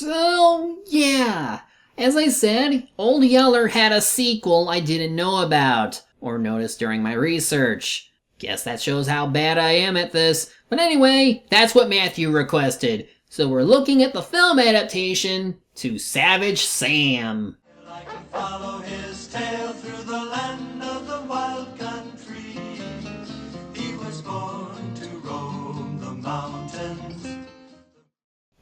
So, yeah. As I said, Old Yeller had a sequel I didn't know about, or noticed during my research. Guess that shows how bad I am at this. But anyway, that's what Matthew requested. So we're looking at the film adaptation to Savage Sam. I can follow his tail through the land of the wild country. He was born to roam the mountains.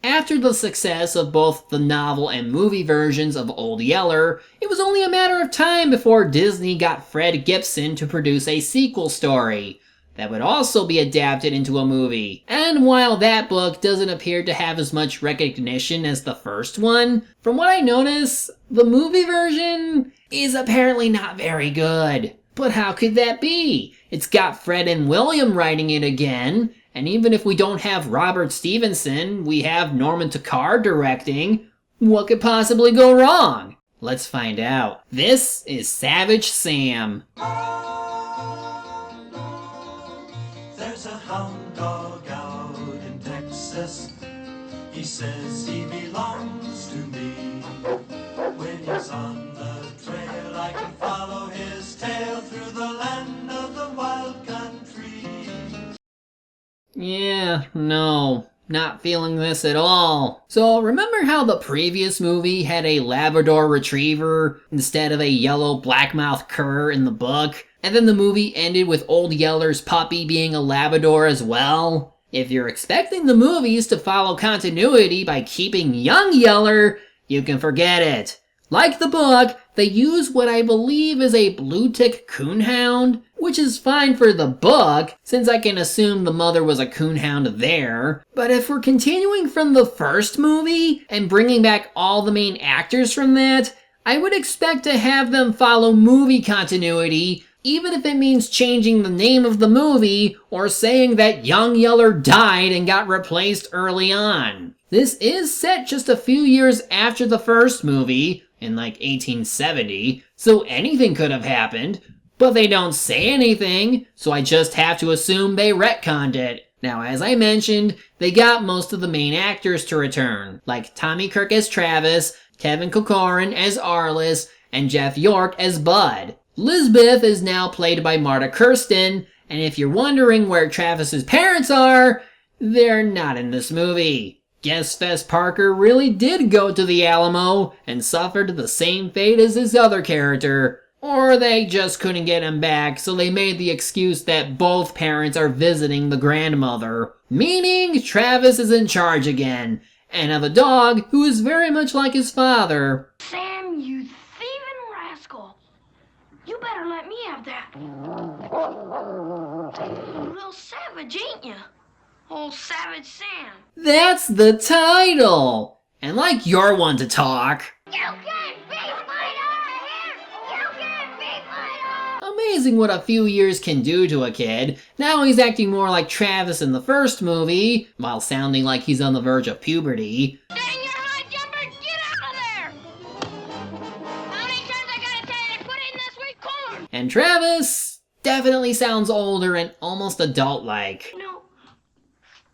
After the success of both the novel and movie versions of Old Yeller, it was only a matter of time before Disney got Fred Gibson to produce a sequel story that would also be adapted into a movie. And while that book doesn't appear to have as much recognition as the first one, from what I notice, the movie version is apparently not very good. But how could that be? It's got Fred and William writing it again, and even if we don't have Robert Stevenson, we have Norman Takkar directing. What could possibly go wrong? Let's find out. This is Savage Sam. There's a hound dog out in Texas. He says he belongs to me. When he's on the trail, I can follow his tail through the land of the wild country. Yeah, no, not feeling this at all. So remember how the previous movie had a Labrador Retriever instead of a yellow blackmouth cur in the book? And then the movie ended with Old Yeller's puppy being a Labrador as well? If you're expecting the movies to follow continuity by keeping young Yeller, you can forget it. Like the book, they use what I believe is a blue-tick coonhound, which is fine for the book, since I can assume the mother was a coonhound there. But if we're continuing from the first movie and bringing back all the main actors from that, I would expect to have them follow movie continuity, even if it means changing the name of the movie or saying that young Yeller died and got replaced early on. This is set just a few years after the first movie, in like 1870, so anything could have happened, but they don't say anything, so I just have to assume they retconned it. Now, as I mentioned, they got most of the main actors to return, like Tommy Kirk as Travis, Kevin Corcoran as Arliss, and Jeff York as Bud. Lisbeth is now played by Marta Kirsten, and if you're wondering where Travis's parents are, they're not in this movie. Guess Fess Parker really did go to the Alamo and suffered the same fate as his other character. Or they just couldn't get him back, so they made the excuse that both parents are visiting the grandmother. Meaning Travis is in charge again, and of a dog who is very much like his father. Sam, you thieving rascal. You better let me have that. You're a real savage, ain't you? Old Savage Sam. That's the title! And like you're one to talk. You can't beat my dog! You can't beat my dog! Amazing what a few years can do to a kid. Now he's acting more like Travis in the first movie, while sounding like he's on the verge of puberty. Dang your high jumper, get out of there! How many times I gotta tell you to put in this sweet corn? And Travis definitely sounds older and almost adult-like. No,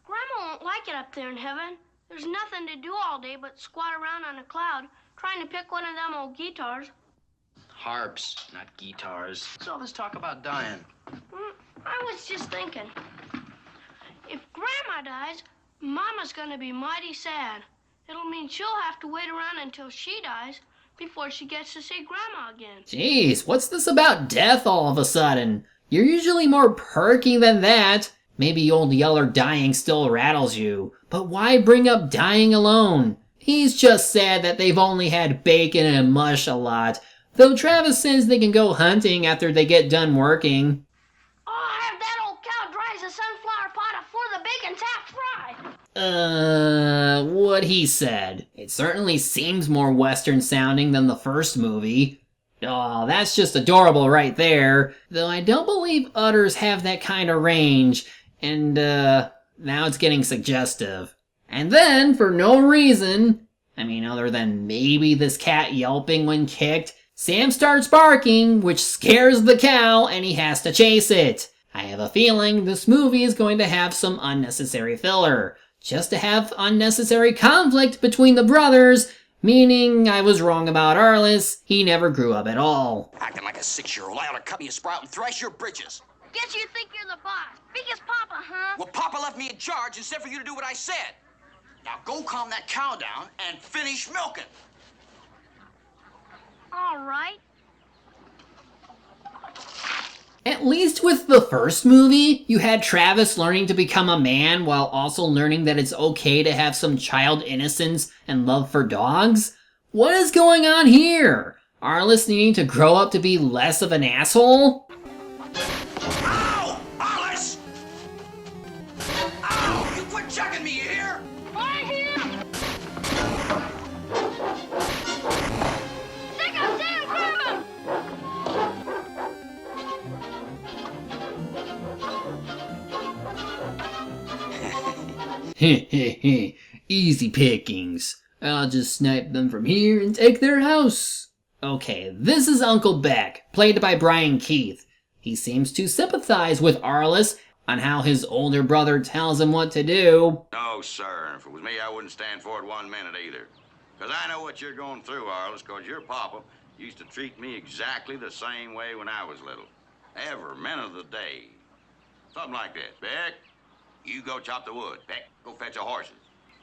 Grandma won't like it up there in heaven. There's nothing to do all day but squat around on a cloud trying to pick one of them old guitars. Harps, not guitars. What's all this talk about dying? I was just thinking, if Grandma dies, Mama's gonna be mighty sad. It'll mean she'll have to wait around until she dies before she gets to see Grandma again. Jeez, what's this about death all of a sudden? You're usually more perky than that. Maybe Old Yeller dying still rattles you, but why bring up dying alone? He's just sad that they've only had bacon and mush a lot, though Travis says they can go hunting after they get done working. I'll have that old cow dry as a sunflower pot before the bacon's half fried. What he said. It certainly seems more Western sounding than the first movie. Oh, that's just adorable right there, though I don't believe udders have that kind of range. And, now it's getting suggestive. And then, for no reason, other than maybe this cat yelping when kicked, Sam starts barking, which scares the cow, and he has to chase it. I have a feeling this movie is going to have some unnecessary filler. just to have unnecessary conflict between the brothers, meaning I was wrong about Arliss, he never grew up at all. Acting like a 6-year-old, I ought to cut me a sprout and thrash your britches. Guess you think you're the boss. Biggest papa, huh? Well, Papa left me in charge instead for you to do what I said. Now go calm that cow down and finish milking. All right. At least with the first movie, you had Travis learning to become a man while also learning that it's okay to have some child innocence and love for dogs. What is going on here? Arliss needing to grow up to be less of an asshole? Ow! Alice! Ow! You quit chucking me, you hear? I hear. Stick him, Sam, grab him. Heh. Easy pickings. I'll just snipe them from here and take their house. Okay, this is Uncle Beck, played by Brian Keith. He seems to sympathize with Arliss on how his older brother tells him what to do. No, sir. If it was me, I wouldn't stand for it 1 minute either. Because I know what you're going through, Arliss, because your papa used to treat me exactly the same way when I was little. Every minute of the day. Something like this. Beck, you go chop the wood. Beck, go fetch the horses.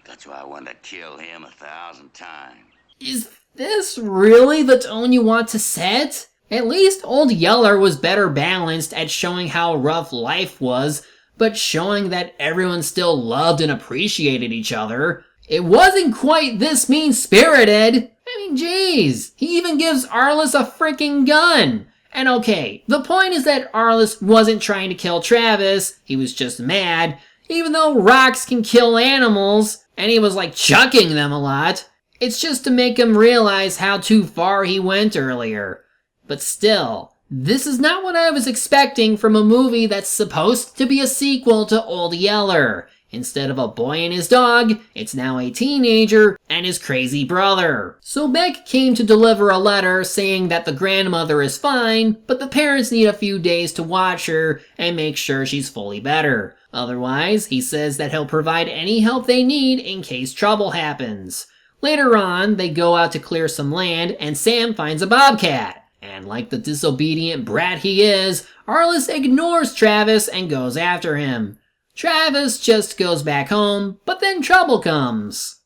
That's why I wanted to kill him 1,000 times. Is this really the tone you want to set? At least Old Yeller was better balanced at showing how rough life was, but showing that everyone still loved and appreciated each other. It wasn't quite this mean-spirited. I mean, jeez, he even gives Arliss a freaking gun. And okay, the point is that Arliss wasn't trying to kill Travis, he was just mad, even though rocks can kill animals, and he was like chucking them a lot. It's just to make him realize how too far he went earlier. But still, this is not what I was expecting from a movie that's supposed to be a sequel to Old Yeller. Instead of a boy and his dog, it's now a teenager and his crazy brother. So Beck came to deliver a letter saying that the grandmother is fine, but the parents need a few days to watch her and make sure she's fully better. Otherwise, he says that he'll provide any help they need in case trouble happens. Later on, they go out to clear some land and Sam finds a bobcat. And like the disobedient brat he is, Arliss ignores Travis and goes after him. Travis just goes back home, but then trouble comes.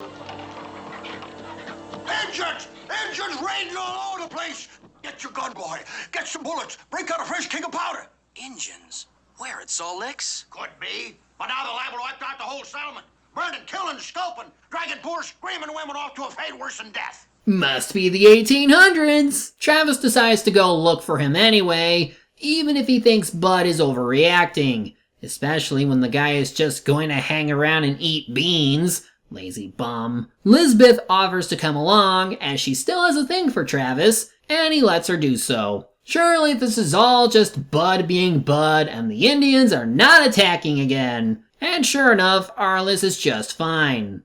Engines! Engines raging all over the place! Get your gun, boy. Get some bullets. Break out a fresh king of powder. Engines? Where, at Salt Licks? Could be. But now the liable wiped out the whole settlement. Burning, killing, scalping, dragging poor screaming women off to a fate worse than death. Must be the 1800s. Travis decides to go look for him anyway, even if he thinks Bud is overreacting. Especially when the guy is just going to hang around and eat beans. Lazy bum. Lisbeth offers to come along, as she still has a thing for Travis, and he lets her do so. Surely this is all just Bud being Bud, and the Indians are not attacking again. And sure enough, Arliss is just fine.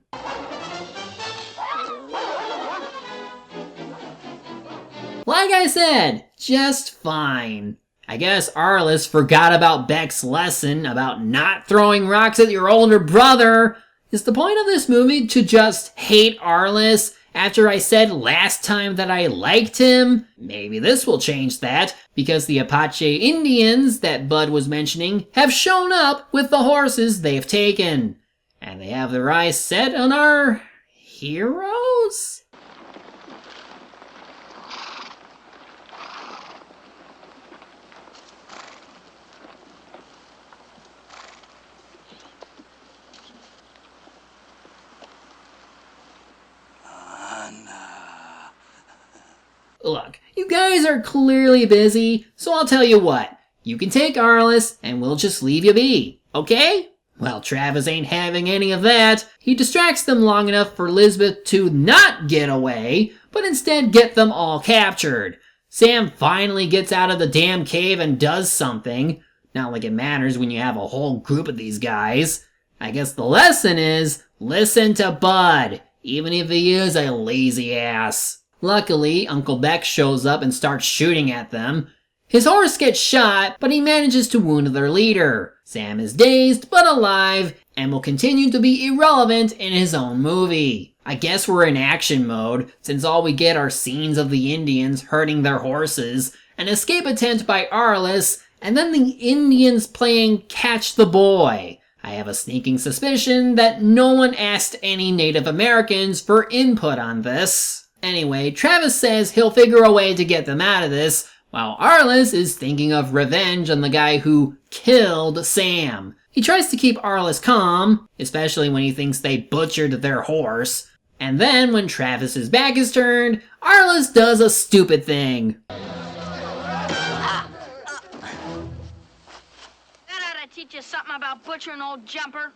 Like I said, just fine. I guess Arliss forgot about Beck's lesson about not throwing rocks at your older brother. Is the point of this movie to just hate Arliss after I said last time that I liked him? Maybe this will change that, because the Apache Indians that Bud was mentioning have shown up with the horses they've taken. And they have their eyes set on our heroes? Look, you guys are clearly busy, so I'll tell you what. You can take Arliss, and we'll just leave you be, okay? Well, Travis ain't having any of that. He distracts them long enough for Lisbeth to not get away, but instead get them all captured. Sam finally gets out of the damn cave and does something. Not like it matters when you have a whole group of these guys. I guess the lesson is, listen to Bud, even if he is a lazy ass. Luckily, Uncle Beck shows up and starts shooting at them. His horse gets shot, but he manages to wound their leader. Sam is dazed but alive, and will continue to be irrelevant in his own movie. I guess we're in action mode, since all we get are scenes of the Indians herding their horses, an escape attempt by Arliss, and then the Indians playing Catch the Boy. I have a sneaking suspicion that no one asked any Native Americans for input on this. Anyway, Travis says he'll figure a way to get them out of this, while Arliss is thinking of revenge on the guy who killed Sam. He tries to keep Arliss calm, especially when he thinks they butchered their horse. And then when Travis's back is turned, Arliss does a stupid thing. That ought to teach you something about butchering, old jumper.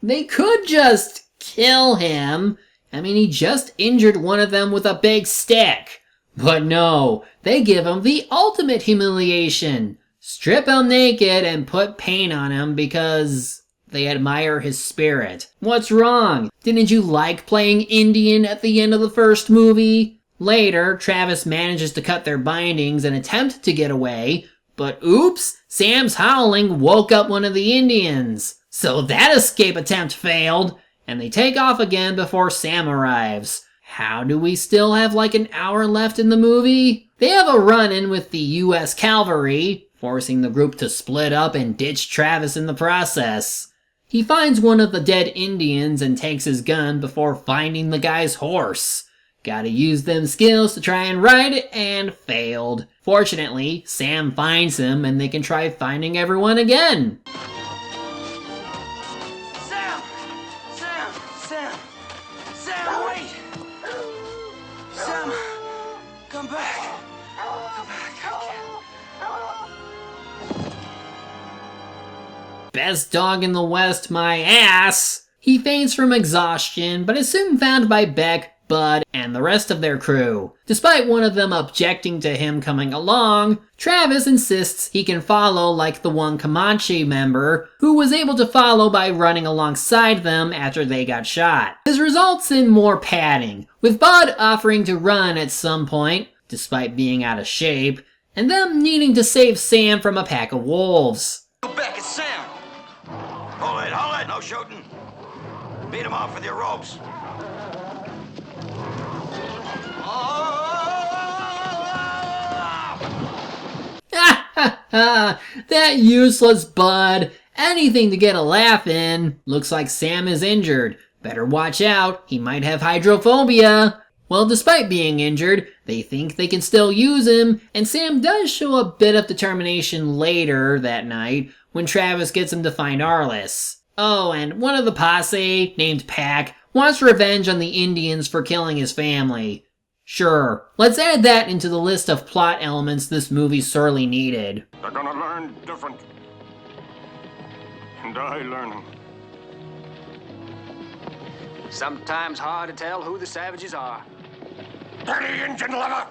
They could just kill him. I mean, he just injured one of them with a big stick. But no, they give him the ultimate humiliation. Strip him naked and put paint on him because they admire his spirit. What's wrong? Didn't you like playing Indian at the end of the first movie? Later, Travis manages to cut their bindings and attempt to get away, but oops, Sam's howling woke up one of the Indians. So that escape attempt failed, and they take off again before Sam arrives. How do we still have like an hour left in the movie? They have a run-in with the US Cavalry, forcing the group to split up and ditch Travis in the process. He finds one of the dead Indians and takes his gun before finding the guy's horse. Gotta use them skills to try and ride it, and failed. Fortunately, Sam finds him and they can try finding everyone again. Sam, wait! Sam, come back. Come back. Best dog in the West, my ass! He faints from exhaustion, but is soon found by Beck, Bud, and the rest of their crew. Despite one of them objecting to him coming along, Travis insists he can follow like the one Comanche member who was able to follow by running alongside them after they got shot. This results in more padding, with Bud offering to run at some point, despite being out of shape, and them needing to save Sam from a pack of wolves. Go back, it's Sam. Hold it, no shooting. Beat him off with your ropes. That useless Bud. Anything to get a laugh in. Looks like Sam is injured. Better watch out, he might have hydrophobia. Well, despite being injured, they think they can still use him, and Sam does show a bit of determination later that night when Travis gets him to find Arliss. Oh, and one of the posse, named Pack, wants revenge on the Indians for killing his family. Sure, let's add that into the list of plot elements this movie sorely needed. They're gonna learn different. And I learn them. Sometimes hard to tell who the savages are. Dirty Indian lover!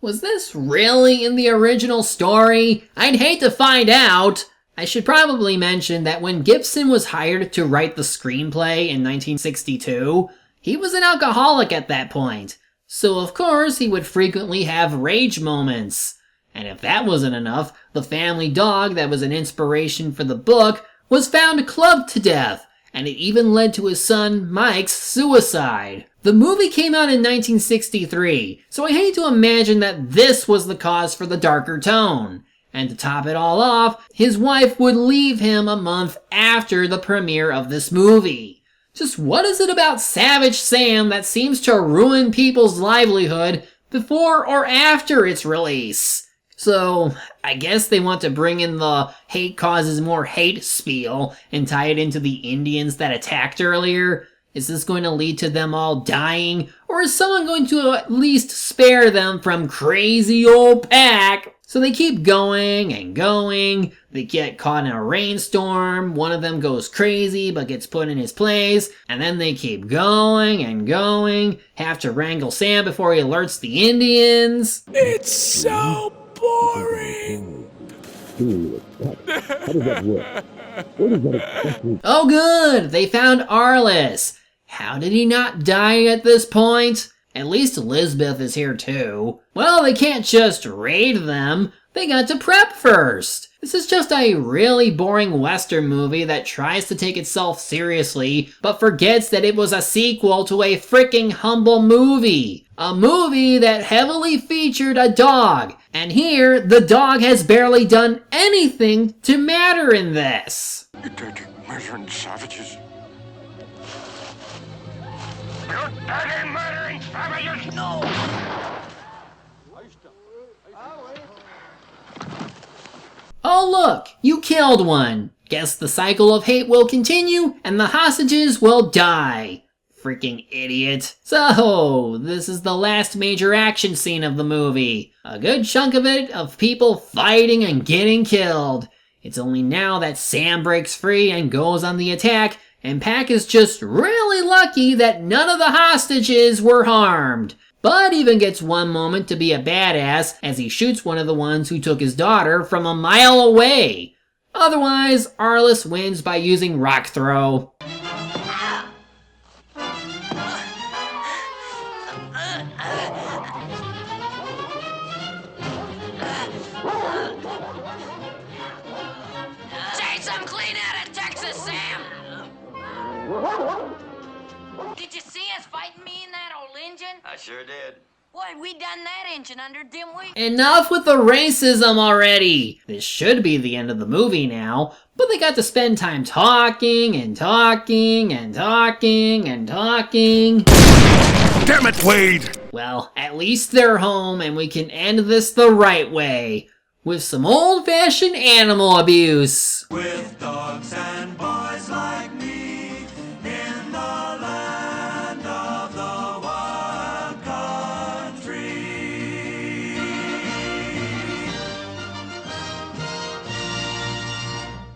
Was this really in the original story? I'd hate to find out. I should probably mention that when Gibson was hired to write the screenplay in 1962, he was an alcoholic at that point. So of course he would frequently have rage moments. And if that wasn't enough, the family dog that was an inspiration for the book was found clubbed to death, and it even led to his son Mike's suicide. The movie came out in 1963, so I hate to imagine that this was the cause for the darker tone. And to top it all off, his wife would leave him a month after the premiere of this movie. Just what is it about Savage Sam that seems to ruin people's livelihood before or after its release? So, I guess they want to bring in the hate causes more hate spiel and tie it into the Indians that attacked earlier. Is this going to lead to them all dying? Or is someone going to at least spare them from crazy old Pack? So they keep going and going. They get caught in a rainstorm. One of them goes crazy but gets put in his place. And then they keep going and going. Have to wrangle Sam before he alerts the Indians. It's so boring. Oh good, they found Arliss. How did he not die at this point? At least Lisbeth is here too. Well, they can't just raid them. They got to prep first. This is just a really boring Western movie that tries to take itself seriously, but forgets that it was a sequel to a freaking humble movie. A movie that heavily featured a dog. And here, the dog has barely done anything to matter in this. You're dirty, murdering savages. You dirty, murdering savages! No! Oh look, you killed one. Guess the cycle of hate will continue and the hostages will die. Freaking idiot. So, this is the last major action scene of the movie. A good chunk of it of people fighting and getting killed. It's only now that Sam breaks free and goes on the attack, and Pac is just really lucky that none of the hostages were harmed. Bud even gets one moment to be a badass as he shoots one of the ones who took his daughter from a mile away. Otherwise, Arliss wins by using rock throw. Say some clean out of Texas, Sam! Did you see us fighting me in that old engine? I sure did. Boy, we done that engine under, didn't we? Enough with the racism already! This should be the end of the movie now, but they got to spend time talking and talking and talking and talking. Damn it, Wade! Well, at least they're home and we can end this the right way. With some old-fashioned animal abuse. With dogs and boys like me in the land of the wild country.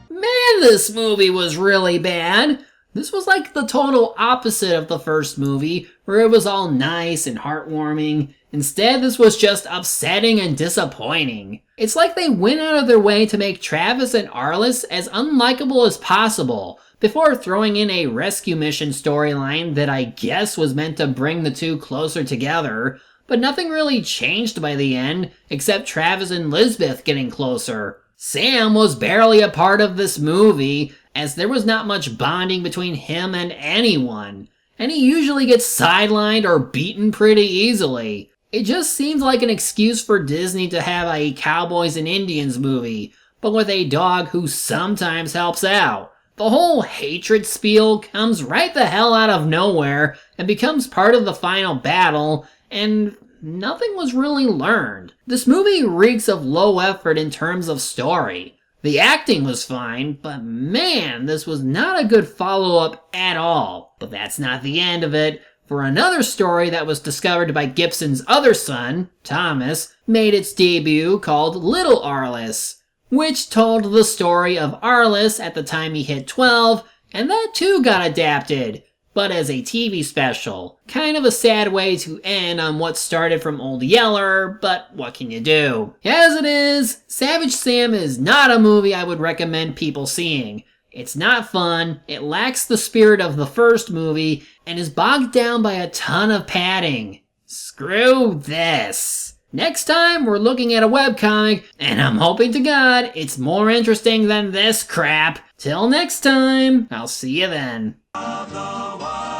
Man, this movie was really bad. This was like the total opposite of the first movie, where it was all nice and heartwarming. Instead, this was just upsetting and disappointing. It's like they went out of their way to make Travis and Arliss as unlikable as possible, before throwing in a rescue mission storyline that I guess was meant to bring the two closer together, but nothing really changed by the end, except Travis and Lisbeth getting closer. Sam was barely a part of this movie, as there was not much bonding between him and anyone, and he usually gets sidelined or beaten pretty easily. It just seems like an excuse for Disney to have a Cowboys and Indians movie, but with a dog who sometimes helps out. The whole hatred spiel comes right the hell out of nowhere and becomes part of the final battle, and nothing was really learned. This movie reeks of low effort in terms of story. The acting was fine, but man, this was not a good follow-up at all. But that's not the end of it, for another story that was discovered by Gibson's other son, Thomas, made its debut called Little Arliss, which told the story of Arliss at the time he hit 12, and that too got adapted, but as a TV special. Kind of a sad way to end on what started from Old Yeller, but what can you do? As it is, Savage Sam is not a movie I would recommend people seeing. It's not fun, it lacks the spirit of the first movie, and is bogged down by a ton of padding. Screw this. Next time, we're looking at a webcomic, and I'm hoping to God it's more interesting than this crap. Till next time, I'll see you then. Of the wild